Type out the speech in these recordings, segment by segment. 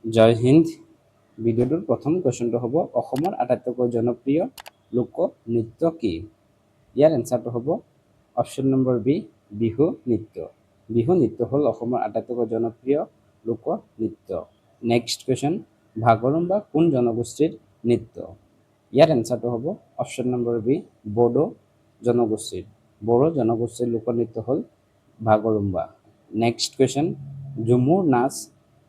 জয় হিন্দ। ভিডিঅ'টোৰ প্ৰথম কুৱেশ্যনটো হ'ব অসমৰ আটাইতকৈ জনপ্ৰিয় লোকনৃত্য কি? ইয়াৰ এনচাৰটো হ'ব অপশ্যন নম্বৰ বি বিহু নৃত্য। বিহু নৃত্য হ'ল অসমৰ আটাইতকৈ জনপ্ৰিয় লোকনৃত্য। নেক্সট কুৱেশ্যন, ভাগৰুম্বা কোন জনগোষ্ঠীৰ নৃত্য? ইয়াৰ এনচাৰটো হ'ব অপশ্যন নম্বৰ বি বড়ো জনগোষ্ঠীৰ। বড়ো জনগোষ্ঠীৰ লোকনৃত্য হ'ল ভাগৰুম্বা। নেক্সট কুৱেশ্যন, ঝুমুৰ নাচ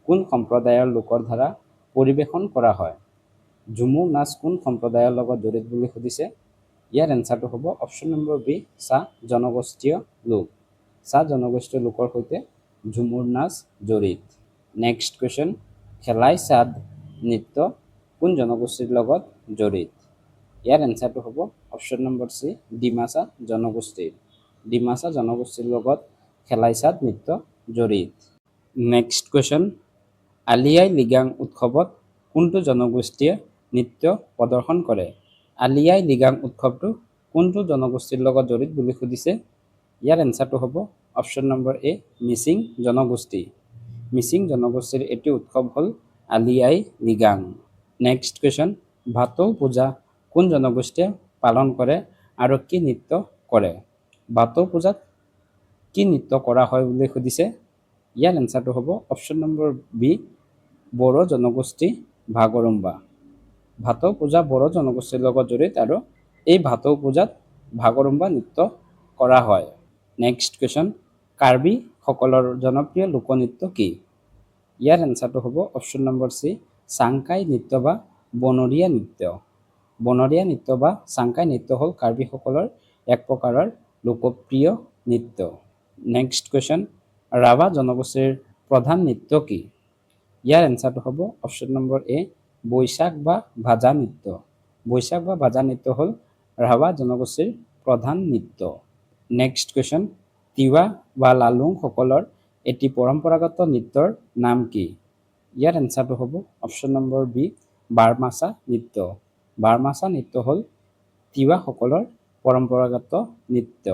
কোন সম্প্ৰদায়ৰ লোকৰ দ্বাৰা পৰিৱেশন কৰা হয়? ঝুমুৰ নাচ কোন সম্প্ৰদায়ৰ লগত জড়িত বুলি সুধিছে? ইয়াৰ এনচাৰটো হ'ব অপশ্যন নম্বৰ বি চাহ জনগোষ্ঠীয় লোক। চাহ জনগোষ্ঠীয় লোকৰ সৈতে ঝুমুৰ নাচ জড়িত। নেক্সট কুৱেশ্যন, খেলাই চাদ নৃত্য কোন জনগোষ্ঠীৰ লগত জড়িত? ইয়াৰ এনচাৰটো হ'ব অপশ্যন নম্বৰ চি ডিমাচা জনগোষ্ঠীৰ। ডিমাচা জনগোষ্ঠীৰ লগত খেলাই চাদ নৃত্য জড়িত। নেক্সট কুৱেশ্যন, আলি আই লৃগাং উৎসৱত কোনটো জনগোষ্ঠীয়ে নৃত্য প্ৰদৰ্শন কৰে? আলি আই লৃগাং উৎসৱটো কোনটো জনগোষ্ঠীৰ লগত জড়িত বুলি সুধিছে? ইয়াৰ এনচাৰটো হ'ব অপশ্যন নম্বৰ এ মিচিং জনগোষ্ঠী। মিচিং জনগোষ্ঠীৰ এটি উৎসৱ হ'ল আলি আই লৃগাং। নেক্সট কুৱেশ্যন, ভাটৌ পূজা কোন জনগোষ্ঠীয়ে পালন কৰে আৰু কি নৃত্য কৰে? ভাটৌ পূজাত কি নৃত্য কৰা হয় বুলি সুধিছে? ইয়াৰ এনচাৰটো হ'ব অপশ্যন নম্বৰ বি বড়ো জনগোষ্ঠী ভাগৰুম্বা। ভাটৌ পূজা বড়ো জনগোষ্ঠীৰ লগত জড়িত আৰু এই ভাটৌ পূজাত ভাগৰুম্বা নৃত্য কৰা হয়। নেক্সট কুৱেশ্যন, কাৰ্বি সকলৰ জনপ্ৰিয় লোকনৃত্য কি? ইয়াৰ এনচাৰটো হ'ব অপশ্যন নম্বৰ চি চাংকাই নৃত্য বা বনৰীয়া নৃত্য। বনৰীয়া নৃত্য বা চাংকাই নৃত্য হ'ল কাৰ্বিসকলৰ এক প্ৰকাৰৰ লোকপ্ৰিয় নৃত্য। নেক্সট কুৱেশ্যন, ৰাভা জনগোষ্ঠীৰ প্ৰধান নৃত্য কি? ইয়াৰ এনচাৰটো হ'ব অপশ্যন নম্বৰ এ বৈশাখ বা ভাজা নৃত্য। বৈশাখ বা ভাজা নৃত্য হ'ল ৰাভা জনগোষ্ঠীৰ প্ৰধান নৃত্য। নেক্সট কুৱেশ্যন, তিৱা বা লালুং সকলৰ এটি পৰম্পৰাগত নৃত্যৰ নাম কি? ইয়াৰ এনচাৰটো হ'ব অপশ্যন নম্বৰ বি বাৰমাচা নৃত্য। বাৰমাচা নৃত্য হ'ল তিৱাসকলৰ পৰম্পৰাগত নৃত্য।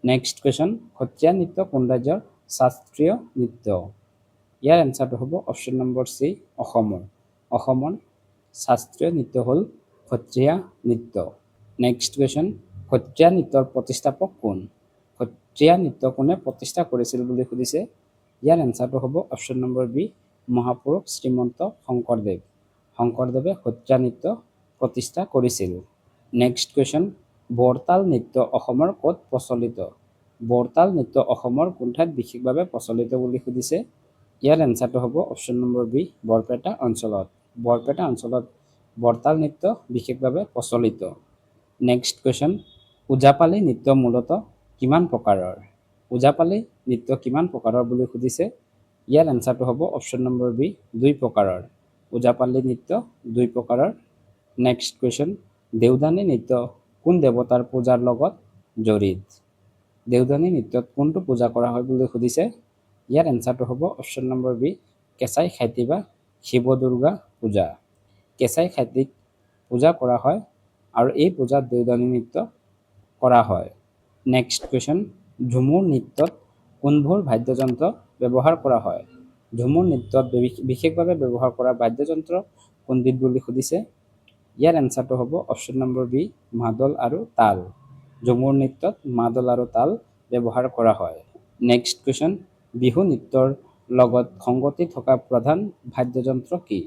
নেক্সট কুৱেশ্যন, সত্ৰীয়া নৃত্য কোন ৰাজ্যৰ শাস্ত্ৰীয় নৃত্য? ইয়াৰ এনচাৰটো হ'ব অপশ্যন নম্বৰ চি অসমৰ। অসমৰ শাস্ত্ৰীয় নৃত্য হ'ল সত্ৰীয়া নৃত্য। নেক্সট কুৱেশ্যন, সত্ৰীয়া নৃত্যৰ প্ৰতিষ্ঠাপক কোন? সত্ৰীয়া নৃত্য কোনে প্ৰতিষ্ঠা কৰিছিল বুলি সুধিছে? ইয়াৰ এনচাৰটো হ'ব অপশ্যন নম্বৰ বি মহাপুৰুষ শ্ৰীমন্ত শংকৰদেৱ। শংকৰদেৱে সত্ৰীয়া নৃত্য প্ৰতিষ্ঠা কৰিছিল। নেক্সট কুৱেশ্যন, বৰতাল নৃত্য অসমৰ ক'ত প্ৰচলিত? বৰতাল নৃত্য অসমৰ কোন ঠাইত বিশেষভাৱে প্ৰচলিত বুলি সুধিছে? ইয়াৰ এনচাৰটো হ'ব অপশ্যন নম্বৰ বি বৰপেটা অঞ্চলত। বৰপেটা অঞ্চলত বৰতাল নৃত্য বিশেষভাৱে প্ৰচলিত। নেক্সট কুৱেশ্যন, ওজাপালি নৃত্য মূলতঃ কিমান প্ৰকাৰৰ? ওজাপালি নৃত্য কিমান প্ৰকাৰৰ বুলি সুধিছে? ইয়াৰ এনচাৰটো হ'ব অপশ্যন নম্বৰ বি 2 প্ৰকাৰৰ। ওজাপালি নৃত্য 2 প্ৰকাৰৰ। নেক্সট কুৱেশ্যন, দেওধানী নৃত্য কোন দেৱতাৰ পূজাৰ লগত জড়িত? দেওধানী নৃত্যত কোনটো পূজা কৰা হয় বুলি সুধিছে? ইয়াৰ এনচাৰটো হ'ব অপশ্যন নম্বৰ বি কেঁচাই খাইটি বা শিৱ দুৰ্গা পূজা। কেঁচাই খাইটিক পূজা কৰা হয় আৰু এই পূজাত দেওধানী নৃত্য কৰা হয়। নেক্সট কুৱেশ্যন, ঝুমুৰ নৃত্যত কোনবোৰ বাদ্যযন্ত্ৰ ব্যৱহাৰ কৰা হয়? ঝুমুৰ নৃত্যত বিশেষভাৱে ব্যৱহাৰ কৰা বাদ্যযন্ত্ৰ কোনবিধ বুলি সুধিছে? ইয়াৰ এনচাৰটো হ'ব অপশ্যন নম্বৰ বি মাদল আৰু তাল। ঝুমুৰ নৃত্যত মাদল আৰু তাল ব্যৱহাৰ কৰা হয়। নেক্সট কুৱেশ্যন, বিহু নৃত্যৰ লগত সংগতি থকা প্ৰধান বাদ্যযন্ত্ৰ কি?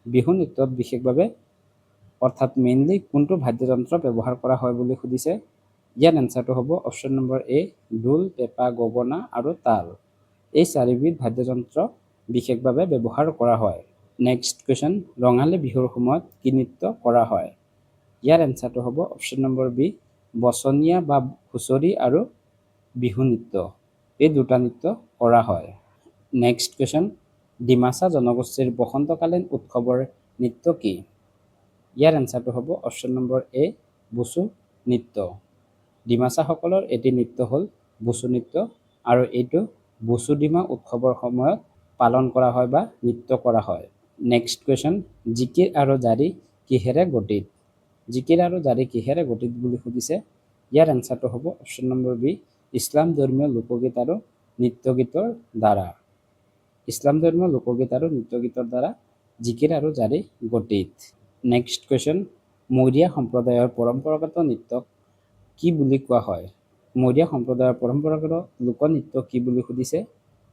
বিহু নৃত্যত বিশেষভাৱে অৰ্থাৎ মেইনলি কোনটো বাদ্যযন্ত্ৰ ব্যৱহাৰ কৰা হয় বুলি সুধিছে? ইয়াৰ এনচাৰটো হ'ব অপশ্যন নম্বৰ এ ঢোল, পেঁপা, গগনা আৰু তাল। এই 4বিধ বাদ্যযন্ত্ৰ বিশেষভাৱে ব্যৱহাৰ কৰা হয়। নেক্সট কুৱেশ্যন, ৰঙালী বিহুৰ সময়ত কি নৃত্য কৰা হয়? ইয়াৰ এনচাৰটো হ'ব অপশ্যন নম্বৰ বি বচনীয়া বা হুঁচৰি আৰু বিহু নৃত্য। এই দুটা নৃত্য কৰা হয়। নেক্সট কুৱেশ্যন, ডিমাচা জনগোষ্ঠীৰ বসন্তকালীন উৎসৱৰ নৃত্য কি? ইয়াৰ এনচাৰটো হ'ব অপশ্যন নম্বৰ এ বুচু নৃত্য। ডিমাচাসকলৰ এটি নৃত্য হ'ল বুচু নৃত্য আৰু এইটো বুচু ডিমা উৎসৱৰ সময়ত পালন কৰা হয় বা নৃত্য কৰা হয়। নেক্সট কুৱেশ্যন, জিকিৰ আৰু জাৰি কিহেৰে গঠিত? জিকিৰ আৰু জাৰি কিহেৰে গঠিত বুলি সুধিছে? ইয়াৰ এনচাৰটো হ'ব অপশ্যন নম্বৰ বি ইছলাম ধৰ্মীয় লোকগীত আৰু নৃত্য গীতৰ দ্বাৰা। ইছলাম ধৰ্মীয় লোকগীত আৰু নৃত্য গীতৰ দ্বাৰা জিকিৰ আৰু জাৰি গতিত। নেক্সট কুৱেশ্যন, মৌৰিয়া সম্প্ৰদায়ৰ পৰম্পৰাগত নৃত্যক কি বুলি কোৱা হয়? মৌৰিয়া সম্প্ৰদায়ৰ পৰম্পৰাগত লোকনৃত্য কি বুলি সুধিছে?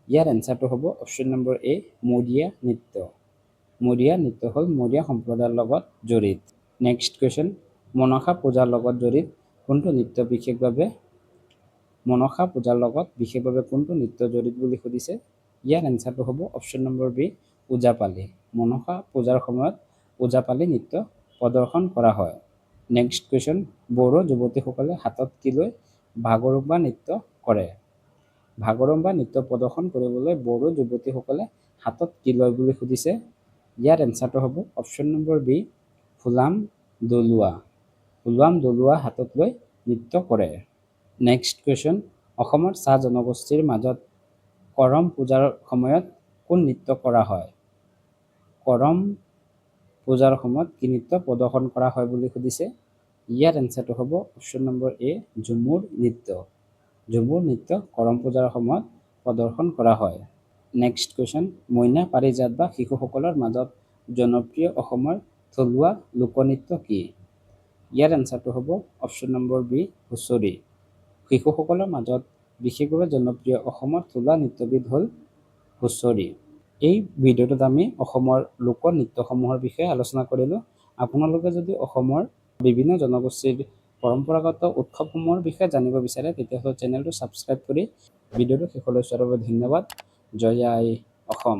ইয়াৰ এনচাৰটো হ'ব অপশ্যন নম্বৰ এ, মৌৰিয়া নৃত্য। মৌৰিয়া নৃত্য হ'ল মৌৰিয়া সম্প্ৰদায়ৰ লগত জড়িত। নেক্সট কুৱেশ্যন, মনসা পূজাৰ লগত জড়িত কোনটো নৃত্য বিশেষভাৱে কোনটো নৃত্য জড়িত বুলি সুধিছে? ইয়াৰ এনচাৰটো হ'ব option number B, Ojapali. Manasa পূজাৰ সময়ত ওজাপালি নৃত্য প্ৰদৰ্শন কৰা হয়। নেক্সট কুৱেশ্যন, বড়ো যুৱতীসকলে হাতত কি লৈ ভাগৰুম্বা নৃত্য কৰে? ভাগৰুম্বা নৃত্য প্ৰদৰ্শন কৰিবলৈ বড়ো যুৱতীসকলে হাতত কি লয় বুলি সুধিছে? ইয়াৰ এনচাৰটো হ'ব অপশ্যন নম্বৰ বি, ফুলাম দলুৱা। ফুলাম দলুৱা হাতত লৈ নৃত্য কৰে। নেক্সট কুৱেশ্যন, অসমৰ চাহ জনগোষ্ঠীৰ মাজত কৰম পূজাৰ সময়ত কোন নৃত্য কৰা হয়? কৰম পূজাৰ সময়ত কি নৃত্য প্ৰদৰ্শন কৰা হয় বুলি সুধিছে? ইয়াৰ এনচাৰটো হ'ব অপশ্যন নম্বৰ এ, ঝুমুৰ নৃত্য। ঝুমুৰ নৃত্য কৰম পূজাৰ সময়ত প্ৰদৰ্শন কৰা হয়। নেক্সট কুৱেশ্যন, মইনা পাৰিজাত বা শিশুসকলৰ মাজত জনপ্ৰিয় অসমৰ থলুৱা লোকনৃত্য কি? ইয়াৰ এনচাৰটো হ'ব অপশ্যন নম্বৰ বি, হুঁচৰি। শিশুসকলৰ মাজত বিশেষভাৱে জনপ্ৰিয় অসমৰ থলুৱা নৃত্যবিধ হ'ল হুঁচৰি। এই ভিডিঅ'টোত আমি অসমৰ লোকনৃত্যসমূহৰ বিষয়ে আলোচনা কৰিলোঁ। আপোনালোকে যদি অসমৰ বিভিন্ন জনগোষ্ঠীৰ পৰম্পৰাগত উৎসৱসমূহৰ বিষয়ে জানিব বিচাৰে তেতিয়াহ'লে চেনেলটো ছাবস্ক্ৰাইব কৰি ভিডিঅ'টো শেষলৈ চোৱাৰ বাবে ধন্যবাদ। জয় আই অসম।